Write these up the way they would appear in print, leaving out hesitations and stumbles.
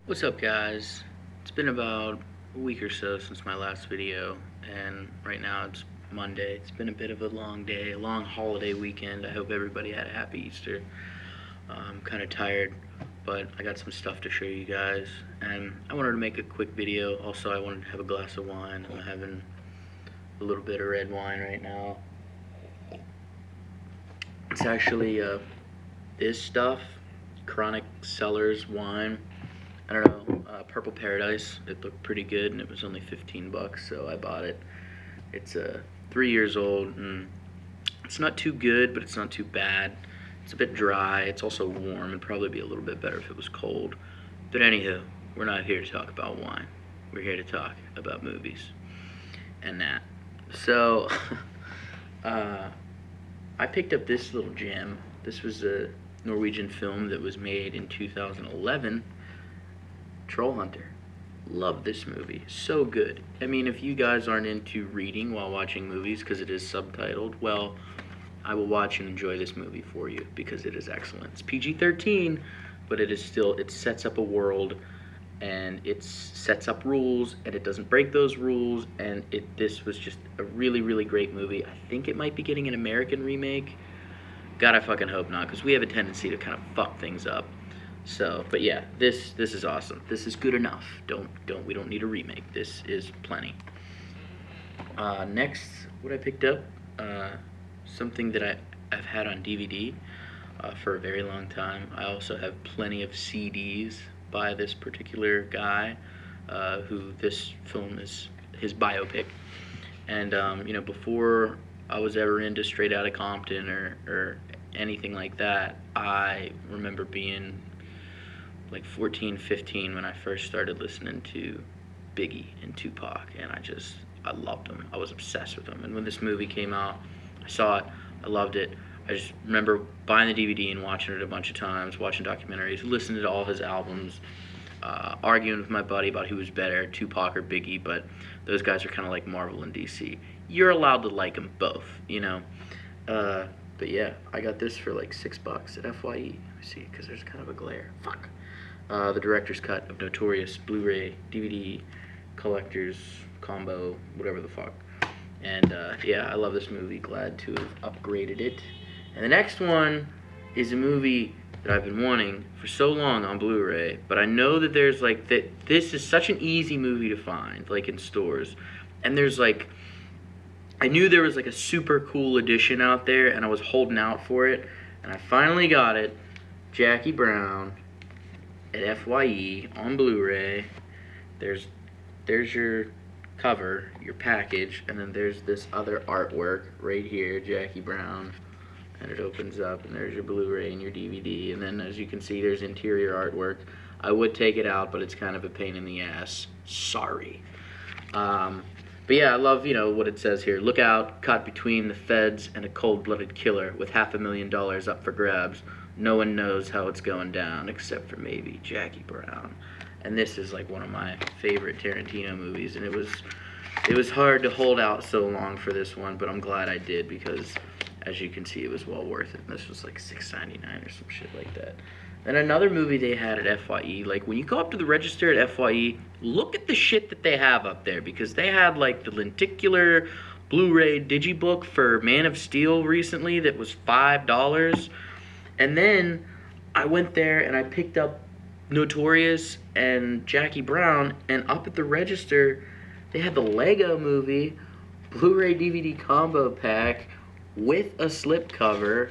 What's up, guys? It's been about a week or so since my last video, and right now it's Monday. It's been a bit of a long day, a long holiday weekend. I hope everybody had a happy Easter. I'm kind of tired, but I got some stuff to show you guys, and I wanted to make a quick video. Also, I wanted to have a glass of wine. I'm having a little bit of red wine right now. It's actually this stuff, Chronic Cellars wine. I don't know, Purple Paradise. It looked pretty good, and it was only 15 bucks, so I bought it. It's 3 years old, and it's not too good, but it's not too bad. It's a bit dry. It's also warm. It'd probably be a little bit better if it was cold. But anywho, we're not here to talk about wine. We're here to talk about movies and that. So, I picked up this little gem. This was a Norwegian film that was made in 2011. Troll Hunter. Love this movie. So good. I mean, if you guys aren't into reading while watching movies because it is subtitled, well, I will watch and enjoy this movie for you because it is excellent. It's PG-13, but it is still, it sets up a world and it sets up rules and it doesn't break those rules, and this was just a really, really great movie. I think it might be getting an American remake. God, I fucking hope not, because we have a tendency to kind of fuck things up. So, but yeah, this is awesome. This is good enough. We don't need a remake. This is plenty. Next, what I picked up, something that I've had on DVD for a very long time. I also have plenty of CDs by this particular guy, who this film is his biopic. And you know, before I was ever into Straight Outta Compton or anything like that, I remember being like 14, 15 when I first started listening to Biggie and Tupac, and I loved them. I was obsessed with them. And when this movie came out, I saw it, I loved it. I just remember buying the DVD and watching it a bunch of times, watching documentaries, listening to all his albums, arguing with my buddy about who was better, Tupac or Biggie, but those guys are kind of like Marvel and DC. You're allowed to like them both, you know? But yeah, I got this for like $6 at FYE. Let me see, because there's kind of a glare. Fuck. The director's cut of Notorious, Blu-ray, DVD, collector's combo, whatever the fuck. And yeah, I love this movie. Glad to have upgraded it. And the next one is a movie that I've been wanting for so long on Blu-ray, but I know that there's like that. This is such an easy movie to find, like in stores. And there's like, I knew there was like a super cool edition out there, and I was holding out for it, and I finally got it. Jackie Brown at FYE on Blu-ray. There's your cover, your package, and then there's this other artwork right here, Jackie Brown, and it opens up, and there's your Blu-ray and your DVD, and then as you can see, there's interior artwork. I would take it out, but it's kind of a pain in the ass. Sorry. But yeah, I love, you know, what it says here. Look out, caught between the feds and a cold-blooded killer with $500,000 up for grabs. No one knows how it's going down except for maybe Jackie Brown. And this is like one of my favorite Tarantino movies, and it was hard to hold out so long for this one, but I'm glad I did because, as you can see, it was well worth it. And this was like $6.99 or some shit like that. And another movie they had at FYE, like when you go up to the register at FYE, look at the shit that they have up there, because they had like the lenticular Blu-ray digibook for Man of Steel recently that was $5. And then I went there and I picked up Notorious and Jackie Brown, and up at the register they had the Lego Movie Blu-ray DVD combo pack with a slipcover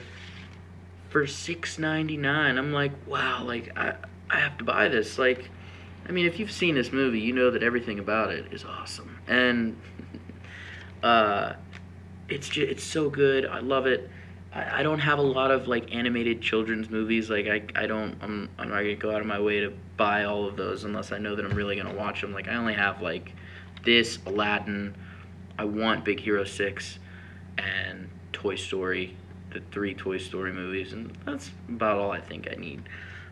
for $6.99. I'm like, wow, like I have to buy this. Like, I mean, if you've seen this movie, you know that everything about it is awesome, and it's so good. I love it. I don't have a lot of like animated children's movies. Like I'm not gonna go out of my way to buy all of those unless I know that I'm really gonna watch them. Like I only have like this, Aladdin, I want Big Hero 6, and Toy Story, the 3 Toy Story movies, and that's about all I think I need.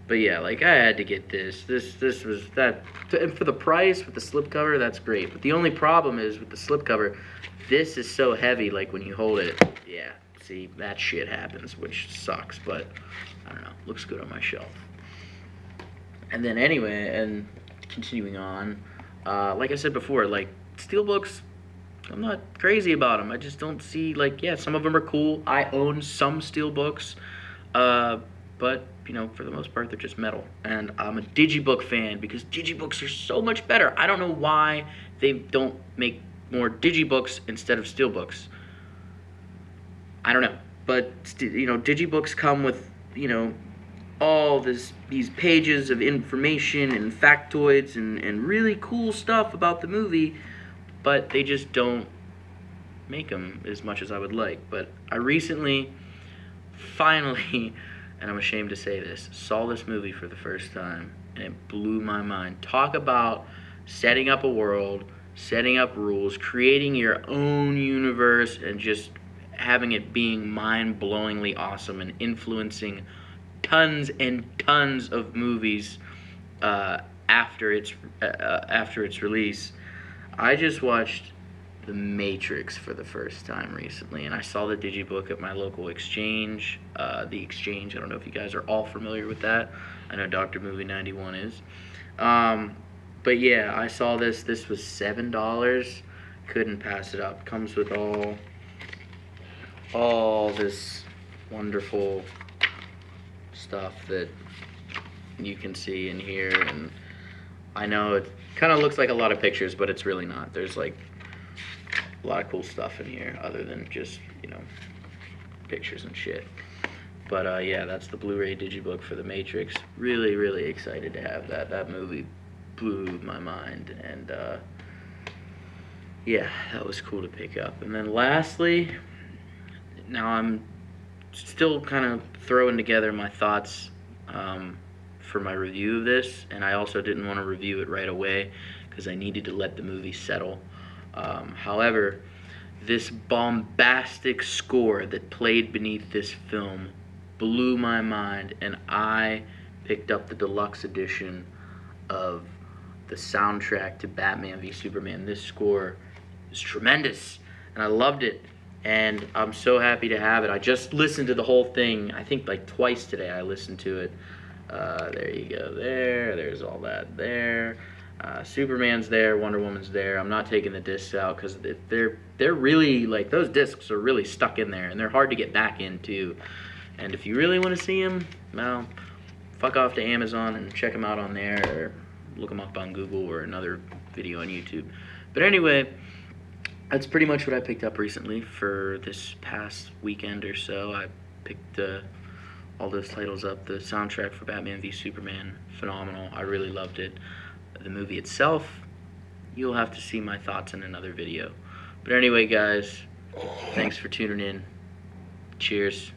But yeah, like I had to get this. This was that, and for the price with the slipcover, that's great. But the only problem is with the slipcover, this is so heavy. Like when you hold it, yeah. See, that shit happens, which sucks. But I don't know. Looks good on my shelf. And then anyway, and continuing on, like I said before, like steelbooks, I'm not crazy about them. I just don't see, like, yeah, some of them are cool. I own some steelbooks, but you know, for the most part, they're just metal. And I'm a digibook fan because digibooks are so much better. I don't know why they don't make more digibooks instead of steelbooks. I don't know, but you know, digibooks come with, you know, all these pages of information and factoids and really cool stuff about the movie, but they just don't make them as much as I would like. But I recently, finally, and I'm ashamed to say this, saw this movie for the first time, and it blew my mind. Talk about setting up a world, setting up rules, creating your own universe, and just having it being mind-blowingly awesome and influencing tons and tons of movies after its release. I just watched The Matrix for the first time recently, and I saw the digibook at my local exchange. The Exchange, I don't know if you guys are all familiar with that. I know Dr. Movie 91 is. But yeah, I saw this. This was $7. Couldn't pass it up. Comes with all this wonderful stuff that you can see and hear, and I know it kind of looks like a lot of pictures, but it's really not. There's like a lot of cool stuff in here other than just, you know, pictures and shit. But yeah, that's the Blu-ray digibook for The Matrix. Really, really excited to have that. That movie blew my mind, and yeah, that was cool to pick up. And then lastly, now I'm still kind of throwing together my thoughts for my review of this, and I also didn't want to review it right away because I needed to let the movie settle. However, this bombastic score that played beneath this film blew my mind, and I picked up the deluxe edition of the soundtrack to Batman v Superman. This score is tremendous, and I loved it, and I'm so happy to have it. I just listened to the whole thing, I think like twice today I listened to it. There you go, there's all that there. Superman's there, Wonder Woman's there. I'm not taking the discs out because they're really, like, those discs are really stuck in there, and they're hard to get back in too. And if you really want to see them, well, fuck off to Amazon and check them out on there, or look them up on Google or another video on YouTube. But anyway, that's pretty much what I picked up recently for this past weekend or so. I picked all those titles up. The soundtrack for Batman v Superman, phenomenal. I really loved it. The movie itself, you'll have to see my thoughts in another video. But anyway, guys, thanks for tuning in. Cheers.